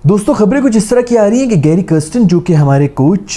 दोस्तों खबरें कुछ इस तरह की आ रही हैं कि गैरी कर्स्टन जो कि हमारे कोच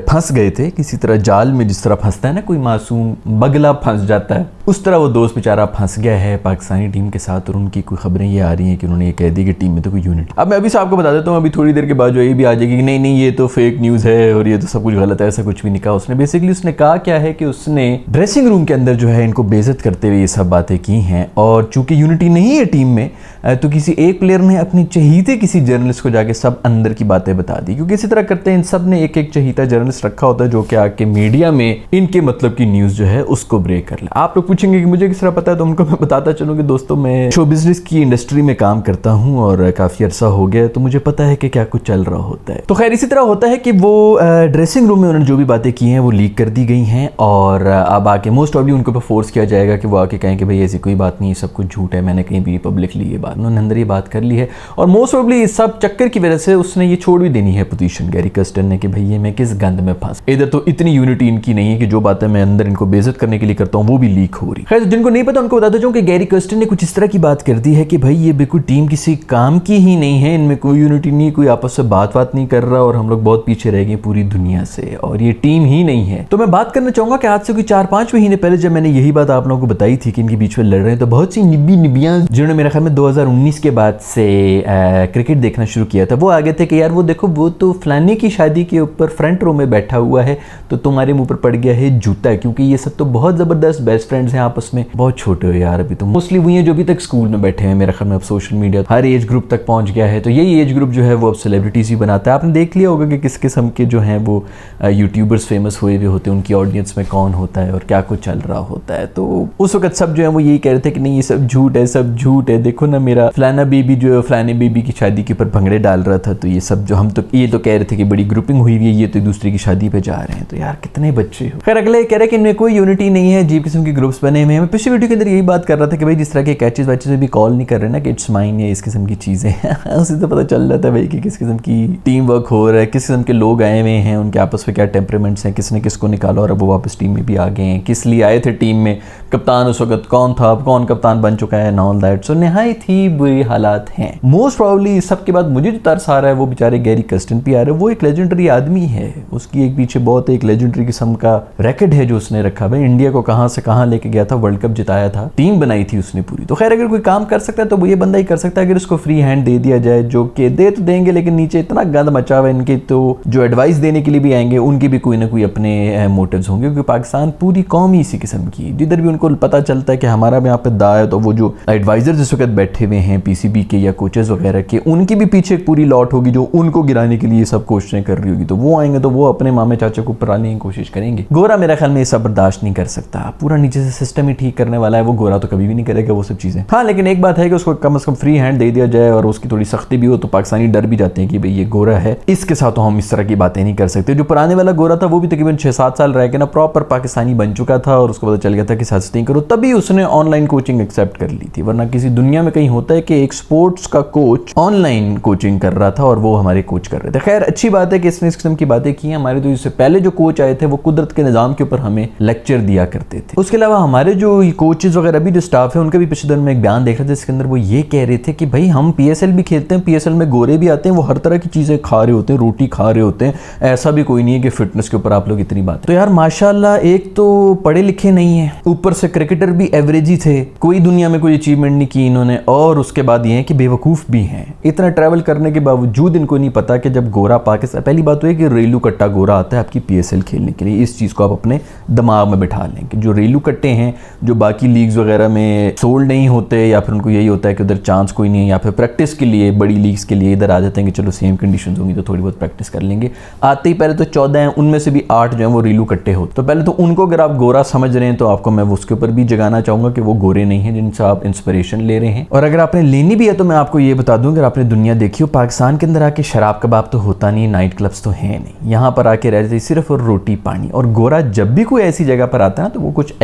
फंस गए थे किसी तरह जाल में, जिस तरह फंसता है ना कोई मासूम बगला फंस जाता है, उस तरह वो दोस्त बेचारा फंस गया है पाकिस्तानी टीम के साथ। और उनकी कोई खबरें ये आ रही हैं कि उन्होंने ये कह दी कि टीम में तो कोई यूनिट। अब मैं अभी से आपको बता देता हूँ, अभी थोड़ी देर के बाद जो ये भी आ जाएगी कि नहीं नहीं ये तो फेक न्यूज़ है और ये तो सब कुछ गलत है, ऐसा कुछ भी नहीं कहा उसने। बेसिकली उसने कहा क्या है कि उसने ड्रेसिंग रूम के अंदर जो है इनको बेइज्जत करते हुए ये सब बातें की हैं। और चूंकि यूनिटी नहीं है टीम में तो किसी एक प्लेयर ने अपनी चहीते किसी जर्नलिस्ट को जाके सब अंदर की बातें बता दी, क्योंकि इसी तरह करते हैं इन सब ने एक एक चहीता जर्नलिस्ट रखा होता है जो कि आके मीडिया में इनके मतलब की न्यूज़ जो है उसको ब्रेक कर ले। आप लोग पूछेंगे कि मुझे किस तरह पता है, तो उनको मैं बताता चलूँ कि दोस्तों मैं शो बिजनेस की इंडस्ट्री में काम करता हूँ और काफ़ी अर्सा हो गया, तो मुझे पता है कि क्या कुछ चल रहा होता है। तो खैर इसी तरह होता है कि वो ड्रेसिंग रूम में उन्होंने जो भी बातें की हैं वो लीक कर दी गई हैं और अब आके मोस्ट प्रॉब्ली उनके ऊपर फोर्स किया जाएगा कि वो आके कहें कि भाई ऐसी कोई बात नहीं, सब कुछ झूठ है, मैंने कहीं भी पब्लिकली ये बात, उन्होंने अंदर ये बात कर ली है। और मोस्ट प्रॉब्ली इस सब चक्कर की वजह से उसने ये छोड़ भी देनी है पोजीशन गैरी कर्स्टन ने कि भाई ये मैं किस गंद में फंस। इधर तो इतनी यूनिटी इनकी नहीं है कि जो बातें मैं अंदर इनको बेइज्जत करने के लिए करता हूँ वो भी लीक हो रही। खैर जिनको नहीं पता उनको बताता जाऊँ कि गैरी कर्स्टन ने कुछ इस तरह की बात कर दी है कि भाई ये बिल्कुल टीम किसी काम की ही नहीं है, इनमें कोई यूनिटी नहीं, कोई आपस में बात नहीं कर रहा और हम लोग बहुत पीछे रह गए पूरी दुनिया से और ये टीम ही नहीं है। तो मैं बात करना चाहूंगा कि आज से कोई 4-5 महीने पहले जब मैंने यही बात आप लोगों को बताई थी कि इनके बीच में लड़ रहे हैं, तो बहुत सी निबियां जिन्होंने मेरे ख्याल में 2019 के बाद से क्रिकेट देखना शुरू किया था वो आगे थे कि यार वो देखो वो तो फलाने की शादी के ऊपर फ्रंट रो में बैठा हुआ है तो तुम्हारे मुंह पर पड़ गया है जूता, क्योंकि ये सब तो बहुत जबरदस्त बेस्ट फ्रेंड्स हैं आपस में। बहुत छोटे हो यार, अभी तो मोस्टली वही हैं जो अभी तक स्कूल में बैठे हैं। मेरे ख्याल में अब सोशल मीडिया हर एज ग्रुप तक पहुंच गया है, तो यही एज ग्रुप जो है वो अब सेलिब्रिटीज ही बनाता है। आपने देख लिया होगा कि किस किस्म के जो हैं वो यूट्यूबर्स फेमस हुए हुए होते हैं, उनकी ऑडियंस में कौन होता है और क्या कुछ चल रहा होता है। तो उस वक्त सब जो है वो यही कह रहे थे कि नहीं ये सब झूठ है, सब झूठ है, देखो ना मेरा फलाना बेबी जो है फलाने बेबी की शादी के ऊपर भंगड़े डाल रहा था, तो ये सब जो हम तो ये तो कह रहे थे कि बड़ी ग्रुपिंग हुई हुई है, ये तो दूसरे की शादी पे जा रहे हैं। तो यार कितने बच्चे हो। खैर अगले कह रहे कि इनमें कोई यूनिटी नहीं है, अजीब किस्म के ग्रुप्स बने हुए हैं। मैं पिछली वीडियो के अंदर यही बात कर रहा था कि भाई जिस तरह के कैचेस वैचेस में भी कॉल नहीं कर रहे ना कि इट्स माइन या इस किस्म की चीजें उससे तो पता चल जाता है भाई कि किस किस्म की टीम वर्क हो रहा है, किस किस्म के लोग आए हुए हैं, उनके आपस में क्या टेम्परामेंट्स हैं, किसने किसको निकाला और अब वो वापस टीम में भी आ गए हैं, किस लिए आए थे टीम में, कप्तान उस वक्त कौन था, अब कौन कप्तान बन चुका है, ऑल दैट। सो निहायत ही बुरी हालात हैं। मोस्ट प्रॉब्ली इस सब के बाद मुझे जो तरस आ रहा है वो बेचारे गैरी कर्स्टन पे आ रहे हैं। वो एक लेजेंडरी आदमी है, उसकी एक पीछे बहुत एक लेजेंडरी किस्म का रिकॉर्ड है जो उसने रखा। भाई इंडिया को कहां से कहां लेके गया था, वर्ल्ड कप जिताया था, टीम बनाई थी उसने पूरी। तो खैर अगर कोई काम कर सकता है तो वो ये बंदा ही कर सकता है। अगर उसको फ्री हैंड दे दिया जाए, जो कि दे तो देंगे लेकिन नीचे इतना गंद मचा हुआ है इनके, तो जो एडवाइस देने के लिए भी आएंगे उनके भी कोई ना कोई अपने मोटिव्स होंगे, क्योंकि पाकिस्तान पूरी कौम ही इसी किस्म की, जिधर भी उनको पता चलता है कि हमारा भी यहाँ पे दा है, तो वो जो एडवाइजर जिस वक्त बैठे हुए हैं पीसीबी के या कोचेस वगैरह के, उनकी भी पीछे एक पूरी लॉट होगी जो उनको गिराने के लिए सब कोशिशें कर रही होगी। तो वो आएंगे तो वो अपने मामे चाचा को ऊपर लाने की कोशिश करेंगे। गोरा मेरा ख्याल में ये सब बर्दाश्त नहीं कर सकता, पूरा नीचे से सिस्टम ही ठीक करने वाला है, वो गोरा तो कभी भी नहीं करेगा वो सब चीजें। हाँ लेकिन एक बात है कि उसको कम से कम फ्री हैंड दे दिया जाए और उसकी थोड़ी सख्ती भी हो तो पाकिस्तानी डर भी जाते हैं कि भाई ये गोरा है, इसके साथ तो हम इस तरह की बातें नहीं कर सकते। जो पुराने वाला गोरा था वो भी तकरीबन 6-7 साल रह के ना प्रॉपर पाकिस्तानी बन चुका था और उसको पता चल गया था कि सियासतें करो, तभी उसने ऑनलाइन कोचिंग एक्सेप्ट कर ली थी। वरना किसी दुनिया में कहीं होता है कि एक स्पोर्ट्स का कोच ऑनलाइन कोचिंग कर रहा था और वो हमारे कोच कर रहे थे। खैर अच्छी बात है कि इसने इस किस्म की बातें की। हमारे तो इससे पहले जो कोच आए थे वो कुदरत के निज़ाम के ऊपर हमें लेक्चर दिया करते थे। उसके अलावा हमारे जो कोचेज वगैरह भी जो स्टाफ है उनका भी पिछले दिन में एक बयान देख रहे थे, इसके अंदर वो ये कह रहे थे कि भाई हम पीएसएल भी खेलते हैं, पीएसएल में गोरे भी आते हैं, वो हर तरह की चीजें खा रहे होते हैं, रोटी खा रहे होते हैं, ऐसा भी कोई नहीं है कि फिटनेस के ऊपर आप लोग इतनी बात। तो यार माशाल्लाह एक तो पढ़े लिखे नहीं है, ऊपर से क्रिकेटर भी एवरेज ही थे, कोई दुनिया में कोई अचीवमेंट नहीं की इन्होंने, और उसके बाद ये है कि बेवकूफ भी हैं। इतना ट्रैवल करने के बावजूद इनको नहीं पता कि जब गोरा पाकिस्तान, पहली बात तो है कि रेलू कट्टा गोरा आता है आपकी पीएसएल खेलने के लिए, इस चीज को आप अपने दिमाग में बिठा लें कि जो रेलू कट्टे हैं जो बाकी लीग्स वगैरह में सोल्ड नहीं होते या फिर उनको यही होता है कि उधर चांस कोई नहीं है या फिर प्रैक्टिस के लिए बड़ी लीग्स के लिए इधर आ जाते हैं कि चलो सेम कंडीशंस होंगी तो थोड़ी बहुत प्रैक्टिस कर लेंगे। आते ही पहले तो 14 हैं, उनमें से भी 8 जो है वो रेलू कट्टे हो। तो पहले तो उनको अगर आप गोरा समझ रहे हैं तो आपको मैं उसके ऊपर भी जगाना चाहूंगा कि वो गोरे नहीं है जिनसे आप इंस्पिरेशन ले रहे हैं। और अगर आपने लेनी भी है तो मैं आपको ये बता दूं, अगर आपने दुनिया देखी हो, पाकिस्तान के अंदर आके शराब कबाब तो होता नहीं, नाइट क्लब्स तो है नहीं, यहाँ पर आके रहते सिर्फ और रोटी पानी। और गोरा जब भी कोई ऐसी जगह पर आता है ना तो वो कुछ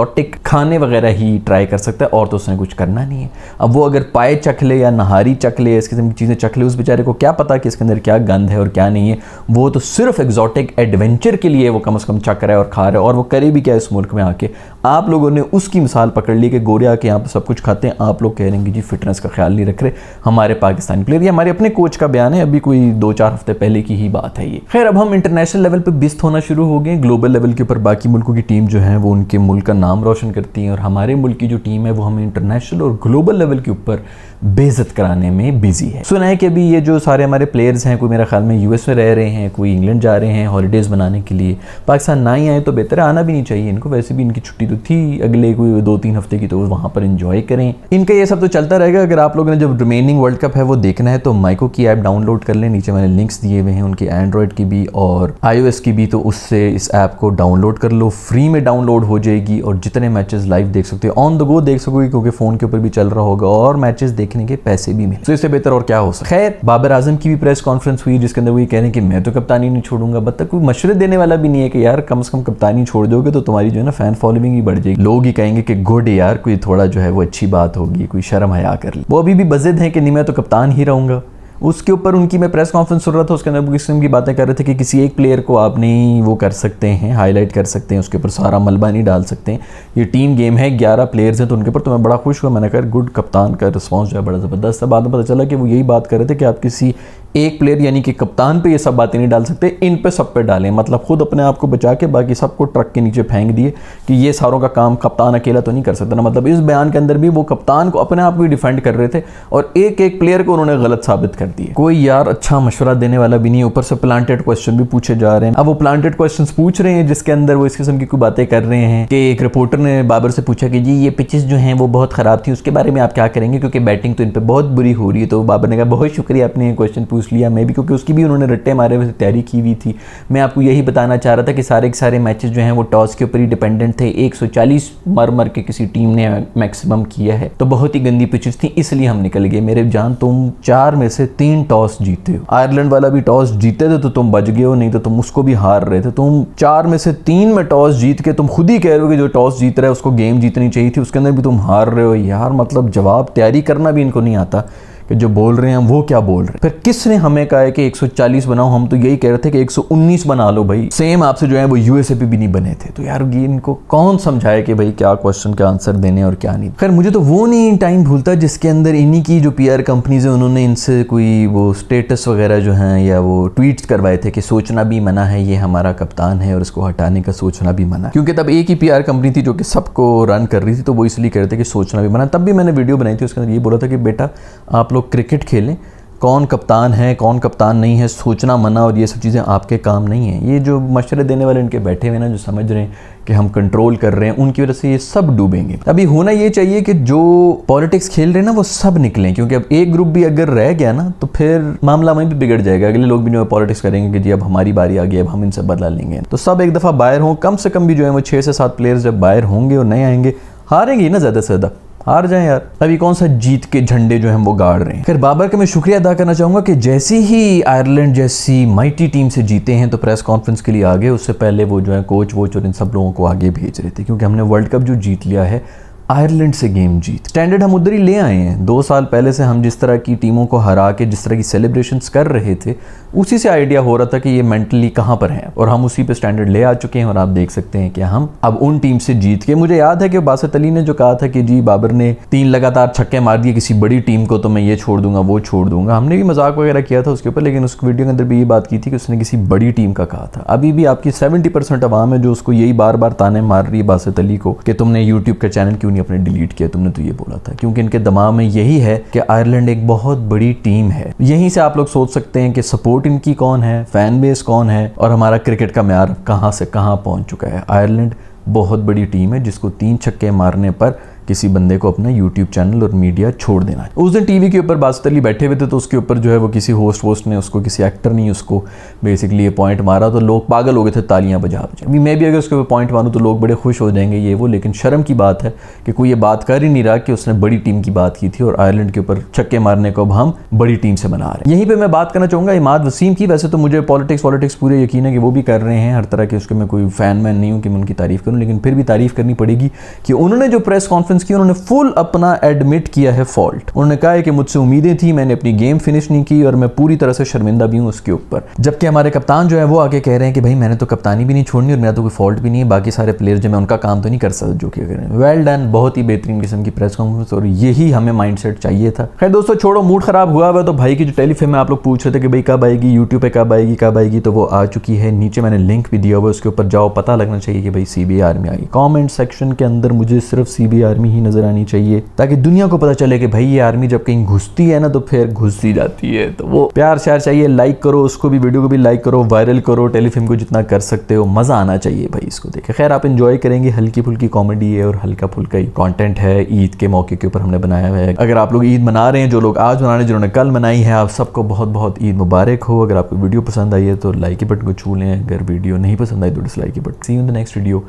एग्जॉटिक खाने वगैरह ही ट्राई कर सकता है, और तो उसने कुछ करना नहीं है। अब वो अगर पाए चख ले या नहारी चख ले, इस किस्म की चीज़ें चख ले, उस बेचारे को क्या पता कि इसके अंदर क्या गंध है और क्या नहीं है। वो तो सिर्फ एग्जॉटिक एडवेंचर के लिए वो कम से कम चख रहा है और खा रहा है, और वो करे भी क्या इस मुल्क में आके। आप लोगों ने उसकी मिसाल पकड़ ली कि गोरे आके यहाँ पर सब कुछ खाते हैं, आप लोग कह रहे हैं कि जी फिटनेस का ख्याल नहीं रख रहे हमारे पाकिस्तानी प्लेयर। ये हमारे अपने कोच का बयान है, अभी कोई 2-4 हफ्ते पहले की ही बात है ये। खैर, अब हम इंटरनेशनल लेवल पे बिस्त होना शुरू हो गए। ग्लोबल लेवल के ऊपर बाकी मुल्कों की टीम जो है वो उनके मुल्क का नाम रोशन करती है, और हमारे मुल्क की जो टीम है वो हमें इंटरनेशनल और ग्लोबल लेवल के ऊपर बेइज्जत कराने में बिजी है। सुना है कि अभी ये जो सारे हमारे प्लेयर्स हैं, कोई मेरा ख्याल में यूएस में रह रहे हैं, कोई इंग्लैंड जा रहे हैं हॉलीडेज़ बनाने के लिए, पाकिस्तान ना ही आए तो बेहतर है, आना भी नहीं चाहिए इनको। वैसे भी इनकी छुट्टी तो थी अगले कोई 2-3 हफ्ते की, तो वहाँ पर इंजॉय करें। इनका ये सब तो चलता रहेगा। अगर आप लोगों ने जब रिमेनिंग वर्ल्ड कप है वो देखना है तो माइको की ऐप डाउनलोड कर लें, नीचे मैंने लिंक्स दिए हुए हैं उनकी एंड्रॉयड की भी और iOS की भी, तो उससे इस ऐप को डाउनलोड कर लो, फ्री में डाउनलोड हो जाएगी, और जितने मैचेस लाइव देख सकते हो, ऑन द गो देख सकोगे, क्योंकि फ़ोन के ऊपर भी चल रहा होगा, और मैचेस देखने के पैसे भी मिले, तो इससे बेहतर और क्या हो सकता है। खैर, बाबर आजम की भी प्रेस कॉन्फ्रेंस हुई जिसके अंदर वो ये कह रहे हैं कि मैं तो कप्तानी नहीं छोड़ूंगा। बट कोई मशवरे देने वाला भी नहीं है कि यार कम से कम कप्तानी छोड़ दोगे तो तुम्हारी जो है ना फैन फॉलोइंग ही बढ़ जाएगी, लोग ही कहेंगे कि गुड यार, कोई थोड़ा जो है वो अच्छी बात होगी, कोई शर्म हया कर ली। वो अभी भी बज़िद हैं कि नहीं मैं तो कप्तान ही रहूंगा। उसके ऊपर उनकी मैं प्रेस कॉन्फ्रेंस सुन रहा था, उसके अंदर किस किस्म की बातें कर रहे थे कि किसी एक प्लेयर को आप नहीं वो कर सकते हैं, हाईलाइट कर सकते हैं, उसके ऊपर सारा मलबा नहीं डाल सकते हैं। ये टीम गेम है, 11 प्लेयर्स हैं, तो उनके ऊपर तो मैं बड़ा खुश हुआ। मैंने कहा गुड, कप्तान का रिस्पॉन्स जो है बड़ा ज़बरदस्त है। बाद में पता चला कि वो यही बात कर रहे थे कि आप किसी एक प्लेयर यानी कि कप्तान पे ये सब बातें नहीं डाल सकते, इन पे सब पे डालें। मतलब खुद अपने आप को बचा के बाकी सबको ट्रक के नीचे फेंक दिए कि ये सारों का काम कप्तान अकेला तो नहीं कर सकता ना। मतलब इस बयान के अंदर भी वो कप्तान को अपने आप को डिफेंड कर रहे थे, और एक एक प्लेयर को उन्होंने गलत साबित कर दिया। कोई यार अच्छा मशवरा देने वाला भी नहीं है, ऊपर से प्लांटेड क्वेश्चन भी पूछे जा रहे हैं। अब वो प्लांटेड क्वेश्चन पूछ रहे हैं जिसके अंदर वो इस किस्म की कोई बातें कर रहे हैं कि एक रिपोर्टर ने बाबर से पूछा कि जी ये पिचेस जो हैं वो बहुत ख़राब थी, उसके बारे में आप क्या करेंगे, क्योंकि बैटिंग तो इन पर बहुत बुरी हो रही है। तो बाबर ने कहा बहुत शुक्रिया आपने ये क्वेश्चन पूछ लिया, मैं भी, क्योंकि उसकी भी उन्होंने रट्टे मारे हुए तैयारी की हुई थी। मैं आपको यही बताना चाह रहा था कि सारे के सारे मैचेस जो हैं वो टॉस के ऊपर ही डिपेंडेंट थे। 140 मर के किसी टीम ने मैक्सिमम किया है, तो बहुत ही गंदी पिचेस थी, इसलिए हम निकल गए। मेरे जान, तुम 4 में से 3 टॉस जीते हो। आयरलैंड वाला भी टॉस जीते थे तो तुम बच गए हो, नहीं तो तुम उसको भी हार रहे थे। तुम 4 में से 3 में टॉस जीत के तुम खुद ही कह रहे हो कि जो टॉस जीत रहा है उसको गेम जीतनी चाहिए थी, उसके अंदर भी तुम हार रहे हो। यार मतलब जवाब तैयारी करना भी इनको नहीं आता कि जो बोल रहे हैं वो क्या बोल रहे हैं। फिर किसने हमें कहा है कि 140 बनाओ, हम तो यही कह रहे थे कि 119 बना लो भाई। सेम आपसे जो है वो यूएसए पे भी नहीं बने थे। तो यार ये इनको कौन समझाए कि भाई क्या क्वेश्चन का आंसर देने और क्या नहीं। खैर मुझे तो वो नहीं टाइम भूलता जिसके अंदर इन्हीं की जो पीआर कंपनीज है उन्होंने इनसे कोई वो स्टेटस वगैरह जो हैं या वो ट्वीट्स करवाए थे कि सोचना भी मना है, ये हमारा कप्तान है और इसको हटाने का सोचना भी मना है। क्योंकि तब एक ही पीआर कंपनी थी जो कि सबको रन कर रही थी, तो वो इसलिए कह रहे थे कि सोचना भी मना। तब भी मैंने वीडियो बनाई थी, उसके अंदर ये बोला था कि बेटा आप लोग क्रिकेट खेलें, कौन कप्तान है कौन कप्तान नहीं है, सोचना मना और ये सब चीज़ें आपके काम नहीं है। ये जो मशवरे देने वाले इनके बैठे हुए ना, जो समझ रहे हैं कि हम कंट्रोल कर रहे हैं, उनकी वजह से ये सब डूबेंगे। अभी होना ये चाहिए कि जो पॉलिटिक्स खेल रहे हैं ना वो सब निकलें, क्योंकि अब एक ग्रुप भी अगर रह गया ना तो फिर मामला वहीं भी बिगड़ जाएगा। अगले लोग भी जो है पॉलिटिक्स करेंगे कि जी अब हमारी बारी आ गई, अब हम इनसे बदला लेंगे। तो सब एक दफ़ा बाहर हों, कम से कम भी जो है वो 6 से 7 प्लेयर्स जब बाहर होंगे और नए आएंगे, हारेंगे ना ज़्यादा से ज़्यादा, हार जाएं यार। अभी कौन सा जीत के झंडे जो हैं वो गाड़ रहे हैं। फिर बाबर का मैं शुक्रिया अदा करना चाहूँगा कि जैसे ही आयरलैंड जैसी माइटी टीम से जीते हैं तो प्रेस कॉन्फ्रेंस के लिए आगे, उससे पहले वो जो है कोच वोच और इन सब लोगों को आगे भेज रहे थे, क्योंकि हमने वर्ल्ड कप जो जीत लिया है आयरलैंड से गेम जीत, स्टैंडर्ड हम उधर ही ले आए हैं। 2 साल पहले से हम जिस तरह की टीमों को हरा के जिस तरह की सेलिब्रेशंस कर रहे थे, उसी से आइडिया हो रहा था कि ये मेंटली कहाँ पर हैं, और हम उसी पे स्टैंडर्ड ले आ चुके हैं। और आप देख सकते हैं कि हम अब उन टीम से जीत के, मुझे याद है कि बासित अली ने जो कहा था कि जी बाबर ने 3 लगातार छक्के मार दिए किसी बड़ी टीम को तो मैं ये छोड़ दूंगा वो छोड़ दूंगा, हमने भी मजाक वगैरह किया था उसके ऊपर, लेकिन उस वीडियो के अंदर भी ये बात की थी कि उसने किसी बड़ी टीम का कहा था। अभी भी आपकी 70% अवाम है जो उसको यही बार बार ताने मार रही है बासित अली को कि तुमने यूट्यूब का चैनल क्यों नहीं अपने डिलीट किया, तुमने तो ये बोला था। क्योंकि इनके दिमाग में यही है कि आयरलैंड एक बहुत बड़ी टीम है। यहीं से आप लोग सोच सकते हैं कि सपोर्ट इनकी कौन है, फैन बेस कौन है, और हमारा क्रिकेट का म्यार कहां से कहां पहुंच चुका है। आयरलैंड बहुत बड़ी टीम है जिसको 3 छक्के मारने पर किसी बंदे को अपना यूट्यूब चैनल और मीडिया छोड़ देना है। उस दिन टीवी के ऊपर बासत अली बैठे हुए थे, तो उसके ऊपर जो है वो किसी होस्ट ने उसको, किसी एक्टर ने उसको बेसिकली ये पॉइंट मारा, तो लोग पागल हो गए थे तालियां बजा बजा। अभी मैं भी अगर उसके ऊपर पॉइंट मारूं तो लोग बड़े खुश हो जाएंगे ये वो, लेकिन शर्म की बात है कि कोई ये बात कर ही नहीं रहा कि उसने बड़ी टीम की बात की थी और आयरलैंड के ऊपर छक्के मारने को अब हम बड़ी टीम से मना रहे हैं। यहीं पर मैं बात करना चाहूँगा इमाद वसीम की। वैसे तो मुझे पॉलिटिक्स पूरे यकीन है कि वो भी कर रहे हैं हर तरह के, उसके मैं कोई फैन मैन नहीं हूँ कि मैं उनकी तारीफ करूँ, लेकिन फिर भी तारीफ करनी पड़ेगी कि उन्होंने जो प्रेस कॉन्फ्रेंस की उन्होंने फुल अपना एडमिट किया है फॉल्ट। उन्होंने कहा है कि मुझसे उम्मीदें थी, मैंने अपनी गेम फिनिश नहीं की और मैं पूरी तरह से शर्मिंदा भी हूँ उसके ऊपर। जबकि हमारे कप्तान जो है वो आगे कह रहे हैं कि भाई मैंने तो कप्तानी भी नहीं छोड़नी और मेरा तो कोई फॉल्ट भी नहीं है, बाकी सारे प्लेयर जो मैं उनका काम तो नहीं कर सकता जो कि करें। वेल डन, बहुत ही बेहतरीन किस्म की प्रेस कॉन्फ्रेंस और यही हमें माइंडसेट चाहिए था। खैर दोस्तों छोड़ो, मूड खराब हुआ है तो भाई की जो टेलीफिल्म है आप लोग पूछ रहे थे कि भाई कब आएगी, यूट्यूब पे कब आएगी, तो वो आ चुकी है। नीचे मैंने लिंक भी दिया हुआ है, उसके ऊपर जाओ, पता लगना चाहिए कि भाई सीबीआई आर्मी आई। कमेंट सेक्शन के अंदर मुझे सिर्फ सीबीआई आर्मी ही नजर आनी चाहिए ताकि दुनिया को पता चले कि भाई ये आर्मी जब कहीं घुसती है ना तो फिर घुस ही जाती है। तो वो प्यार श्यार चाहिए, लाइक करो उसको भी, वीडियो को भी लाइक करो, वायरल करो, टेलीफिल्म को जितना कर सकते हो, मजा आना चाहिए भाई इसको देखे। खैर आप एंजॉय करेंगे, हल्की फुल्की कॉमेडी है और हल्का फुल्का ही कंटेंट है, ईद के मौके के ऊपर हमने बनाया हुआ है। अगर आप लोग ईद मना रहे हैं, जो लोग आज मना रहे हैं, जिन्होंने कल मनाई है, आप सबको बहुत बहुत ईद मुबारक हो। अगर आपको वीडियो पसंद आई है तो लाइक के बटन को छू लें, अगर वीडियो नहीं पसंद आई तो डिसलाइक के button. See you in the next video.